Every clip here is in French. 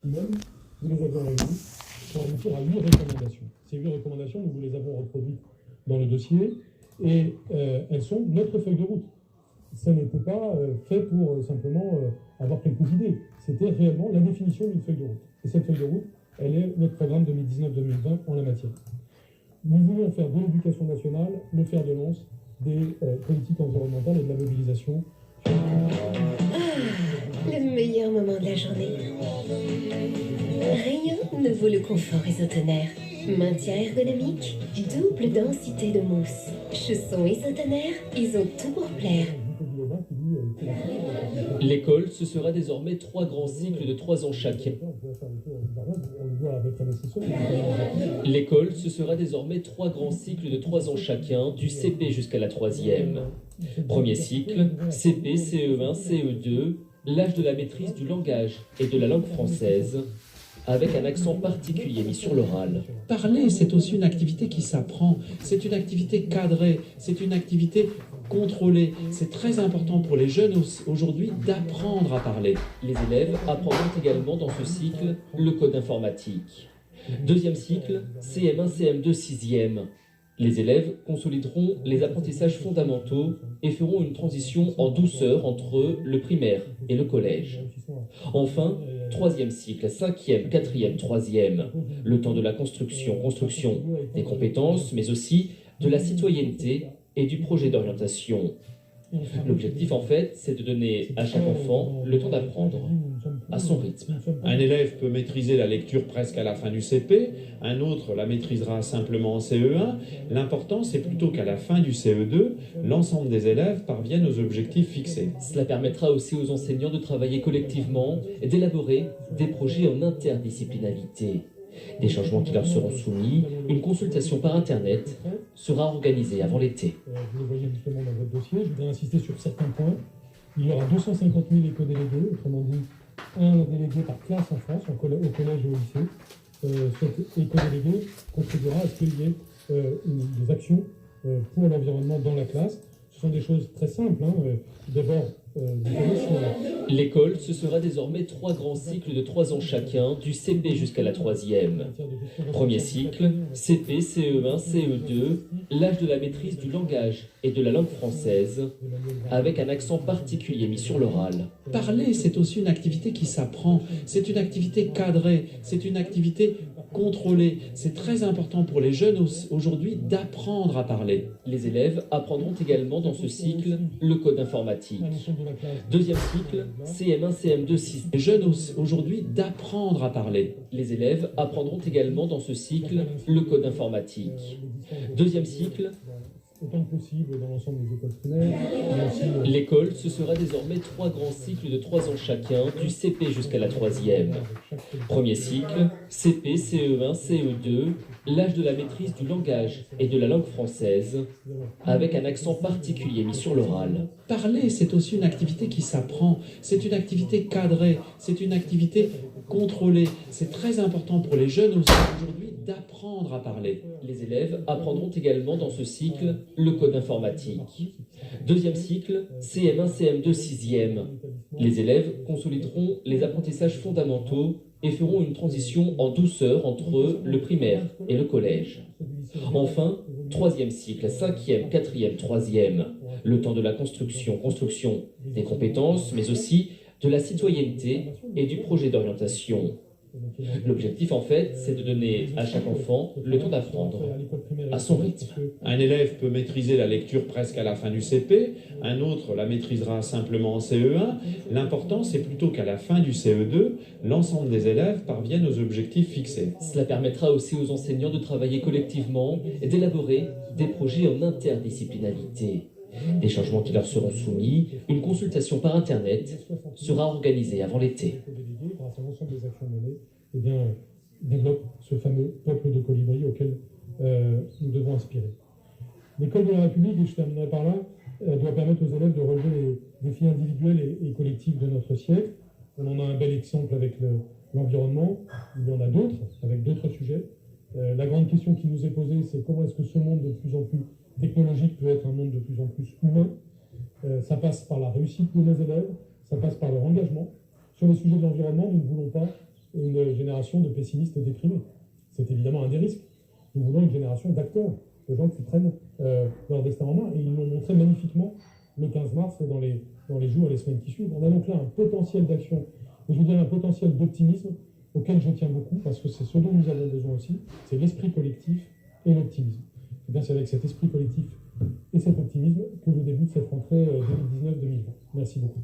Même, nous les avons réunis pour aboutir à 8 recommandations. Ces 8 recommandations, nous vous les avons reproduites dans le dossier et elles sont notre feuille de route. Ça n'était pas fait pour simplement avoir quelques idées. C'était réellement la définition d'une feuille de route. Et cette feuille de route, elle est notre programme 2019-2020 en la matière. Nous voulons faire de l'éducation nationale le fer de lance des politiques environnementales et de la mobilisation. Le meilleur moment de la journée. Rien ne vaut le confort Isotoner. Maintien ergonomique, double densité de mousse. Chaussons Isotoner, ils ont tout pour plaire. L'école, ce sera désormais 3 grands cycles de 3 ans chacun. L'école, ce sera désormais 3 grands cycles de 3 ans chacun, du CP jusqu'à la 3e. Premier cycle, CP, CE1, CE2, l'âge de la maîtrise du langage et de la langue française, avec un accent particulier mis sur l'oral. Parler, c'est aussi une activité qui s'apprend, c'est une activité cadrée, c'est une activité contrôlée. C'est très important pour les jeunes aujourd'hui d'apprendre à parler. Les élèves apprendront également dans ce cycle le code informatique. Deuxième cycle, CM1, CM2, 6e. Les élèves consolideront les apprentissages fondamentaux et feront une transition en douceur entre le primaire et le collège. Enfin, troisième cycle, 5e, 4e, 3e, le temps de la construction des compétences, mais aussi de la citoyenneté et du projet d'orientation. L'objectif, en fait, c'est de donner à chaque enfant le temps d'apprendre à son rythme. Un élève peut maîtriser la lecture presque à la fin du CP, un autre la maîtrisera simplement en CE1. L'important, c'est plutôt qu'à la fin du CE2, l'ensemble des élèves parviennent aux objectifs fixés. Cela permettra aussi aux enseignants de travailler collectivement et d'élaborer des projets en interdisciplinarité. Des changements qui leur seront soumis, une consultation par Internet sera organisée avant l'été. Vous le voyez justement dans votre dossier, je voudrais insister sur certains points. Il y aura 250 000 éco-délégués, autrement dit un délégué par classe en France, au collège et au lycée. Cet éco-délégué contribuera à ce qu'il y ait des actions pour l'environnement dans la classe. Ce sont des choses très simples. D'abord, l'école, ce sera désormais 3 grands cycles de 3 ans chacun, du CP jusqu'à la 3e. Premier cycle, CP, CE1, CE2, l'âge de la maîtrise du langage et de la langue française, avec un accent particulier mis sur l'oral. Parler, c'est aussi une activité qui s'apprend, c'est une activité cadrée, c'est une activité contrôlée. C'est très important pour les jeunes aujourd'hui d'apprendre à parler. Les élèves apprendront également dans ce cycle le code informatique. Deuxième cycle, CM1, CM2, 6. Les jeunes aujourd'hui d'apprendre à parler. Les élèves apprendront également dans ce cycle le code informatique. Deuxième cycle, autant que possible dans l'ensemble des écoles primaires. L'école, ce sera désormais 3 grands cycles de 3 ans chacun, du CP jusqu'à la 3e. Premier cycle, CP, CE1, CE2, l'âge de la maîtrise du langage et de la langue française, avec un accent particulier mis sur l'oral. Parler, c'est aussi une activité qui s'apprend, c'est une activité cadrée, c'est une activité contrôlée. C'est très important pour les jeunes aujourd'hui d'apprendre à parler. Les élèves apprendront également dans ce cycle le code informatique. Deuxième cycle, CM1, CM2, 6e. Les élèves consolideront les apprentissages fondamentaux et feront une transition en douceur entre le primaire et le collège. Enfin, troisième cycle, 5e, 4e, 3e, le temps de la construction des compétences, mais aussi de la citoyenneté et du projet d'orientation. L'objectif, en fait, c'est de donner à chaque enfant le temps d'apprendre à son rythme. Un élève peut maîtriser la lecture presque à la fin du CP, un autre la maîtrisera simplement en CE1. L'important, c'est plutôt qu'à la fin du CE2, l'ensemble des élèves parviennent aux objectifs fixés. Cela permettra aussi aux enseignants de travailler collectivement et d'élaborer des projets en interdisciplinarité. Des changements qui leur seront soumis, une consultation par Internet sera organisée avant l'été. Grâce à l'ensemble des actions menées, développe ce fameux peuple de colibris auquel nous devons aspirer. L'école de la République, et je terminerai par là, doit permettre aux élèves de relever les défis individuels et collectifs de notre siècle. On en a un bel exemple avec l'environnement, il y en a d'autres, avec d'autres sujets. La grande question qui nous est posée, c'est comment est-ce que ce monde de plus en plus technologique peut être un monde de plus en plus humain. Ça passe par la réussite de nos élèves, ça passe par leur engagement. Sur les sujets de l'environnement, nous ne voulons pas une génération de pessimistes déprimés. C'est évidemment un des risques. Nous voulons une génération d'acteurs, de gens qui prennent leur destin en main, et ils l'ont montré magnifiquement le 15 mars et dans les jours et les semaines qui suivent. On a donc là un potentiel d'action, et je vous dirais un potentiel d'optimisme auquel je tiens beaucoup, parce que c'est ce dont nous avons besoin aussi, c'est l'esprit collectif et l'optimisme. Et bien c'est avec cet esprit collectif et cet optimisme que je débute cette rentrée 2019-2020. Merci beaucoup.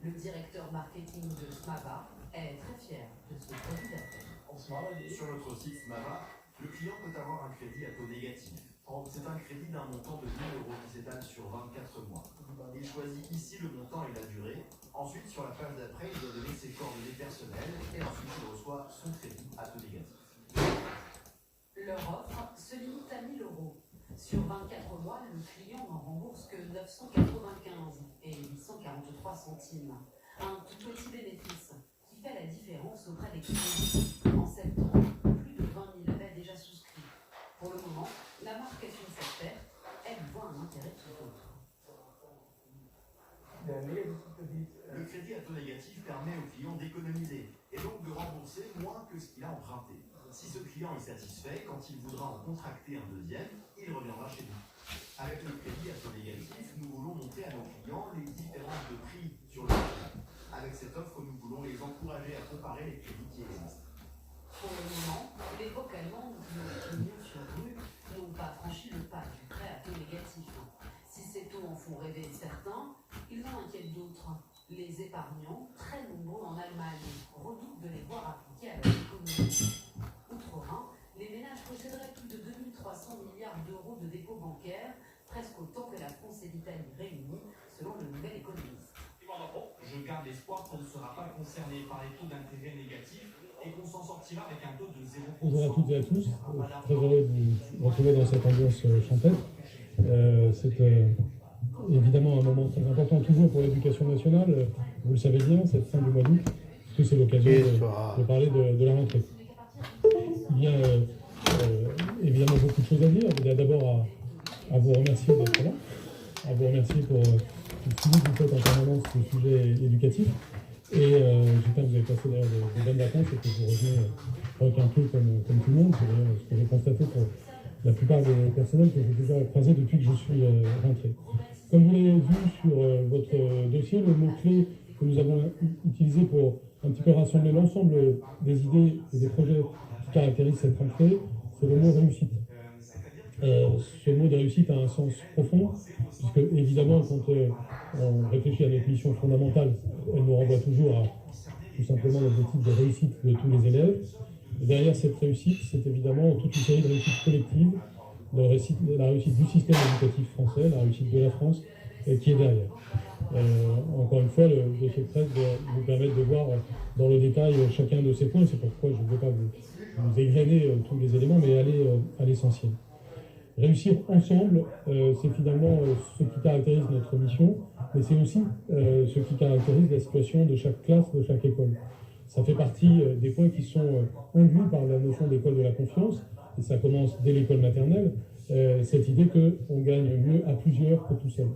Le directeur marketing de Smava est très fier de ce produit d'appel. Sur notre site Smava, le client peut avoir un crédit à taux négatif. C'est un crédit d'un montant de 1 000 € qui s'étale sur 24 mois. Il choisit ici le montant et la durée. Ensuite, sur la page d'après, il doit donner ses coordonnées personnelles et ensuite il reçoit son crédit à taux négatif. Leur offre se limite à 1 000 €. Sur 24 mois, le client n'en rembourse que 995 et 843 centimes. Un tout petit bénéfice qui fait la différence auprès des clients. En septembre, plus de 20 000 avaient déjà souscrit. Pour le moment, la marque assume cette perte. Elle voit un intérêt tout autre. Le crédit à taux négatif permet au client d'économiser et donc de rembourser moins que ce qu'il a emprunté. Si ce client est satisfait, quand il voudra en contracter un deuxième, il reviendra chez nous. Avec le crédit à taux négatif, nous voulons montrer à nos clients les différences de prix sur le marché. Avec cette offre, nous voulons les encourager à comparer les crédits qui existent. Pour le moment, les époque allemande ou opinion sur rue n'ont pas franchi le pas du prêt à taux négatif. Si ces taux en font rêver certains, ils en inquiètent d'autres. Les épargnants, très nombreux en Allemagne, redoutent de les voir appliqués à leur économie. Outre-Rhin, les ménages posséderaient plus de 2300 milliards d'euros de dépôts bancaires, presque autant que la France et l'Italie réunies, selon le nouvel économiste. Je garde l'espoir qu'on ne sera pas concerné par les taux d'intérêt négatifs et qu'on s'en sortira avec un taux de 0%. Bonjour à toutes et à tous, je suis très heureux de vous retrouver dans cette ambiance champêtre. C'est évidemment un moment très important toujours pour l'éducation nationale, vous le savez bien, cette fin du mois d'août, parce que c'est l'occasion de parler de la rentrée. Il y a évidemment beaucoup de choses à dire. Je voudrais d'abord à vous remercier d'être là, à vous remercier pour le suivi que vous faites en permanence sur le sujet éducatif. Et j'espère que vous avez passé d'ailleurs de bonnes vacances et que vous revenez un peu comme tout le monde. C'est d'ailleurs ce que j'ai constaté pour la plupart des personnels que j'ai déjà croisés depuis que je suis rentré. Comme vous l'avez vu sur votre dossier, le mot-clé que nous avons utilisé pour un petit peu rassembler l'ensemble des idées et des projets qui caractérisent cette rentrée, c'est le mot réussite. Ce mot de réussite a un sens profond, puisque évidemment, quand on réfléchit à notre mission fondamentale, elle nous renvoie toujours à tout simplement l'objectif de réussite de tous les élèves. Et derrière cette réussite, c'est évidemment toute une série de réussites collectives, la réussite du système éducatif français, la réussite de la France, qui est derrière. Encore une fois, le dossier de presse doit vous permettre de voir dans le détail chacun de ces points. C'est pourquoi je ne vais pas vous égrener tous les éléments, mais aller à l'essentiel. Réussir ensemble, c'est finalement ce qui caractérise notre mission, mais c'est aussi ce qui caractérise la situation de chaque classe, de chaque école. Ça fait partie des points qui sont induits par la notion d'école de la confiance, et ça commence dès l'école maternelle, cette idée qu'on gagne mieux à plusieurs que tout seul.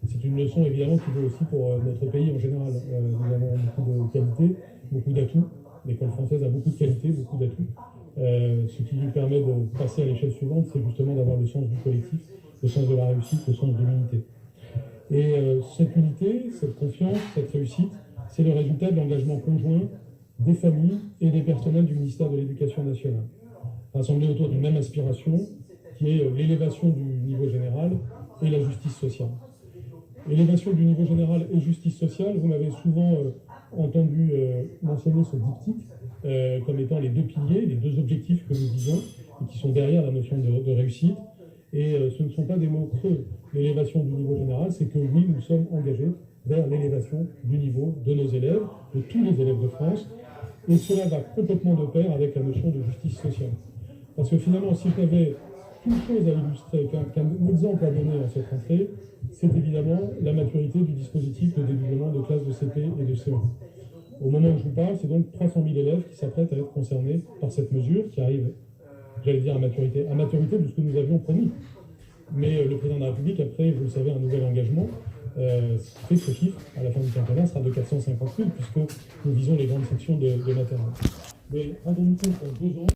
C'est une leçon évidemment qui vaut aussi pour notre pays en général. Nous avons beaucoup de qualités, beaucoup d'atouts. L'école française a beaucoup de qualités, beaucoup d'atouts. Ce qui lui permet de passer à l'échelle suivante, c'est justement d'avoir le sens du collectif, le sens de la réussite, le sens de l'unité. Et cette unité, cette confiance, cette réussite, c'est le résultat de l'engagement conjoint des familles et des personnels du ministère de l'Éducation nationale, rassemblés autour d'une même aspiration, qui est l'élévation du niveau général et la justice sociale. Élévation du niveau général et justice sociale, vous m'avez souvent entendu mentionner ce diptyque comme étant les deux piliers, les deux objectifs que nous visons et qui sont derrière la notion de réussite. Et ce ne sont pas des mots creux. L'élévation du niveau général, c'est que oui, nous sommes engagés vers l'élévation du niveau de nos élèves, de tous les élèves de France. Et cela va complètement de pair avec la notion de justice sociale. Parce que finalement, si j'avais qu'une chose à illustrer, qu'un exemple à donner en cette rentrée, c'est évidemment la maturité du dispositif de dédoublement de classes de CP et de CE1. Au moment où je vous parle, c'est donc 300 000 élèves qui s'apprêtent à être concernés par cette mesure qui arrive, j'allais dire à maturité de ce que nous avions promis. Mais le président de la République a pris, vous le savez, un nouvel engagement, ce qui fait que ce chiffre, à la fin du quinquennat, sera de 450 000, puisque nous visons les grandes sections de maternelle. Mais rendons-nous compte qu'en 2 ans,